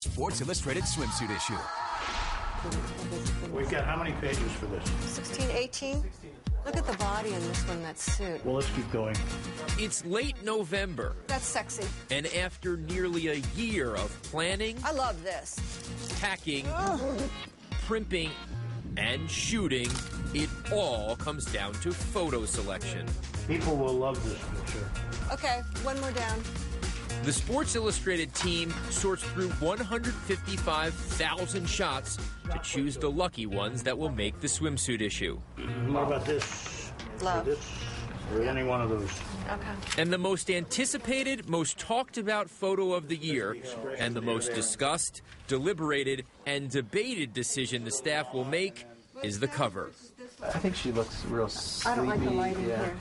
Sports Illustrated swimsuit issue. We've got how many pages for this? 16, 18? Look at the body in this one, that suit. Well, let's keep going. It's late November. That's sexy. And after nearly a year of planning, I love this. packing, primping, and shooting, it all comes down to photo selection. People will love this picture. Okay, one more down. The Sports Illustrated team sorts through 155,000 shots to choose the lucky ones that will make the swimsuit issue. What about this? Love. Or this? Or any one of those? Okay. And the most anticipated, most talked about photo of the year, and the most discussed, deliberated, and debated decision the staff will make is the cover. I think she looks real sleepy. I don't like the light in here.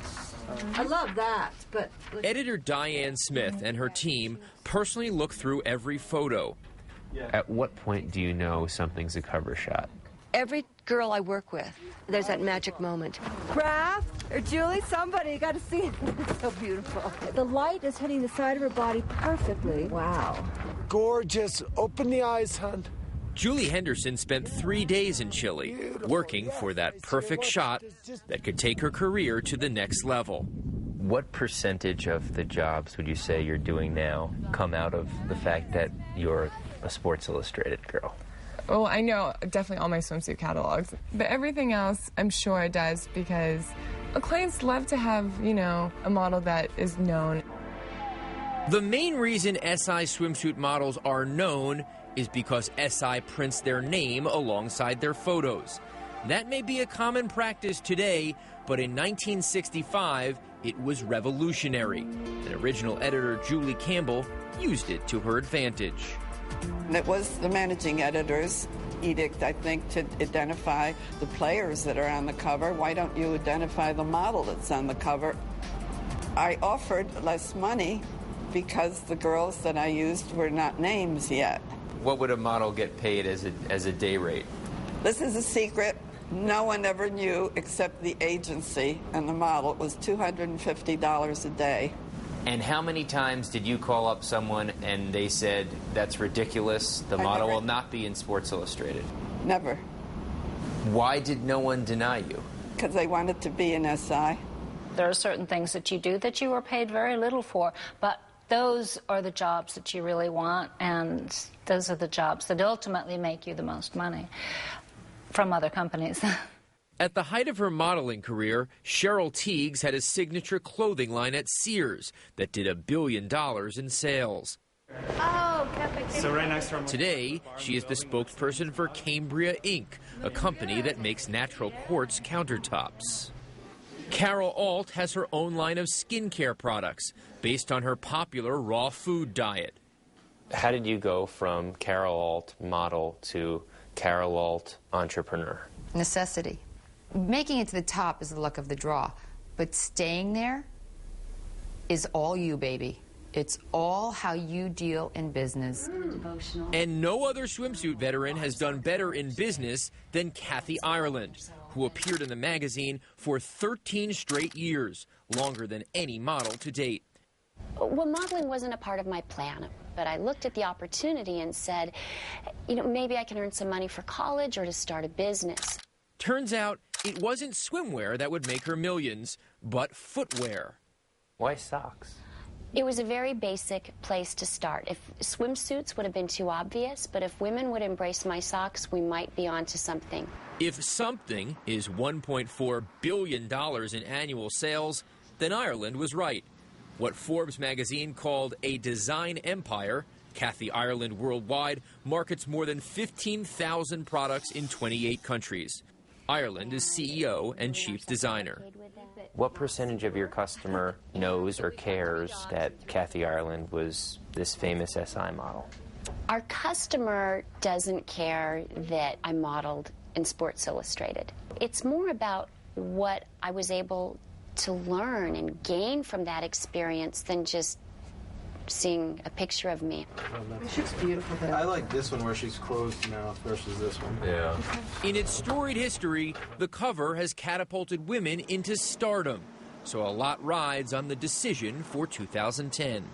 I love that, but... Editor Diane Smith and her team personally look through every photo. At what point do you know something's a cover shot? Every girl I work with, there's that magic moment. Kraft or Julie, somebody, you got to see it. It's so beautiful. The light is hitting the side of her body perfectly. Wow. Gorgeous. Open the eyes, hon. Julie Henderson spent 3 days in Chile working for that perfect shot that could take her career to the next level. What percentage of the jobs would you say you're doing now come out of the fact that you're a Sports Illustrated girl? Well, I know definitely all my swimsuit catalogs, but everything else I'm sure it does because clients love to have, you know, a model that is known. The main reason SI swimsuit models are known is because SI prints their name alongside their photos. That may be a common practice today, but in 1965, it was revolutionary. And original editor Julie Campbell used it to her advantage. It was the managing editor's edict, I think, to identify the players that are on the cover. Why don't you identify the model that's on the cover? I offered less money because the girls that I used were not names yet. What would a model get paid as a day rate? This is a secret. No one ever knew except the agency and the model. It was $250 a day. And how many times did you call up someone and they said, that's ridiculous, the model will not be in Sports Illustrated? Never. Why did no one deny you? Because they wanted to be in SI. There are certain things that you do that you are paid very little for, but those are the jobs that you really want, and those are the jobs that ultimately make you the most money from other companies. At the height of her modeling career, Cheryl Teagues had a signature clothing line at Sears that did $1 billion in sales. Oh, so right next to her. Today, she is the spokesperson for Cambria Inc., a company that makes natural quartz countertops. Carol Alt has her own line of skincare products based on her popular raw food diet. How did you go from Carol Alt model to Carol Alt entrepreneur? Necessity. Making it to the top is the luck of the draw, but staying there is all you, baby. It's all how you deal in business. And no other swimsuit veteran has done better in business than Kathy Ireland, who appeared in the magazine for 13 straight years, longer than any model to date. Well, modeling wasn't a part of my plan, but I looked at the opportunity and said, you know, maybe I can earn some money for college or to start a business. Turns out it wasn't swimwear that would make her millions, but footwear. Why socks? It was a very basic place to start. If swimsuits would have been too obvious, but if women would embrace my socks, we might be onto something. If something is $1.4 billion in annual sales, then Ireland was right. What Forbes magazine called a design empire, Kathy Ireland Worldwide markets more than 15,000 products in 28 countries. Ireland is CEO and chief designer. What percentage of your customer knows or cares that Kathy Ireland was this famous SI model? Our customer doesn't care that I modeled in Sports Illustrated. It's more about what I was able to learn and gain from that experience than just seeing a picture of me. She looks beautiful there. I like this one where she's closed mouth versus this one. Yeah. In its storied history, the cover has catapulted women into stardom. So a lot rides on the decision for 2010.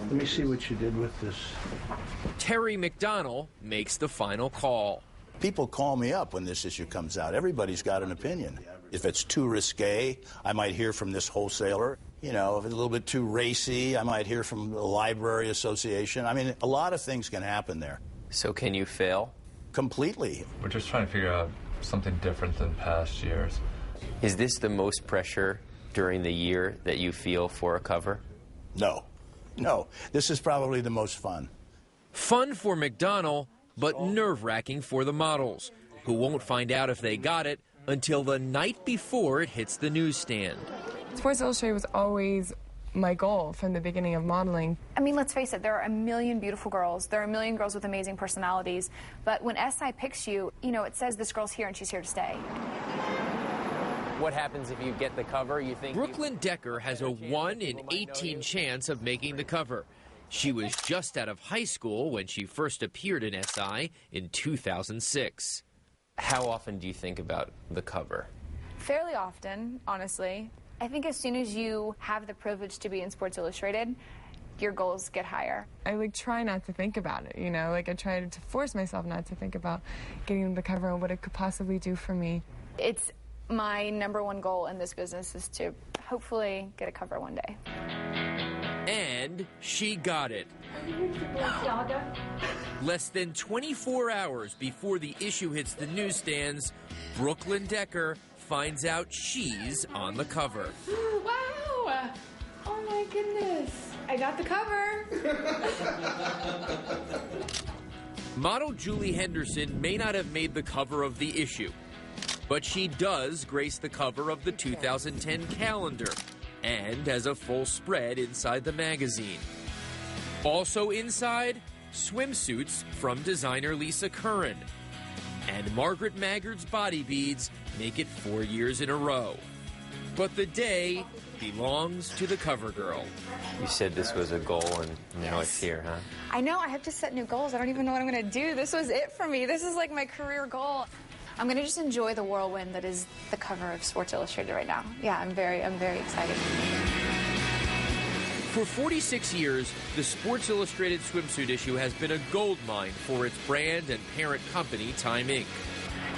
Let me see what you did with this. Terry McDonnell makes the final call. People call me up when this issue comes out. Everybody's got an opinion. If it's too risque, I might hear from this wholesaler. You know, if it's a little bit too racy, I might hear from the Library Association. I mean, a lot of things can happen there. So can you fail? Completely. We're just trying to figure out something different than past years. Is this the most pressure during the year that you feel for a cover? No. No. This is probably the most fun. Fun for McDonnell, but nerve-wracking for the models, who won't find out if they got it until the night before it hits the newsstand. Sports Illustrated was always my goal from the beginning of modeling. I mean, let's face it, there are a million beautiful girls. There are a million girls with amazing personalities. But when SI picks you, you know, it says this girl's here and she's here to stay. What happens if you get the cover? You think Brooklyn Decker has a 1 in 18 chance of making the cover. She was just out of high school when she first appeared in SI in 2006. How often do you think about the cover? Fairly often, honestly. I think as soon as you have the privilege to be in Sports Illustrated, your goals get higher. I try not to think about it, you know, I try to force myself not to think about getting the cover and what it could possibly do for me. It's my #1 goal in this business is to hopefully get a cover one day. And she got it. Less than 24 hours before the issue hits the newsstands, Brooklyn Decker finds out she's on the cover. Wow! Oh my goodness. I got the cover. Model Julie Henderson may not have made the cover of the issue, but she does grace the cover of the 2010 calendar and has a full spread inside the magazine. Also inside, swimsuits from designer Lisa Curran. And Margaret Maggard's body beads make it 4 years in a row. But the day belongs to the cover girl. You said this was a goal, and now it's here, huh? I know, I have to set new goals. I don't even know what I'm going to do. This was it for me. This is like my career goal. I'm going to just enjoy the whirlwind that is the cover of Sports Illustrated right now. Yeah, I'm very excited. For 46 years, the Sports Illustrated swimsuit issue has been a goldmine for its brand and parent company, Time Inc.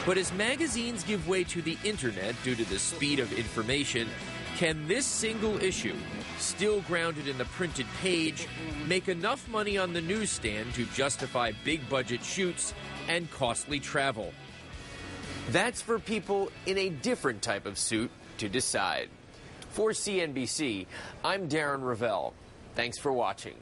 But as magazines give way to the internet due to the speed of information, can this single issue, still grounded in the printed page, make enough money on the newsstand to justify big-budget shoots and costly travel? That's for people in a different type of suit to decide. For CNBC, I'm Darren Ravel. Thanks for watching.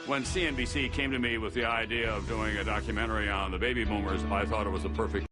When CNBC came to me with the idea of doing a documentary on the baby boomers, I thought it was a perfect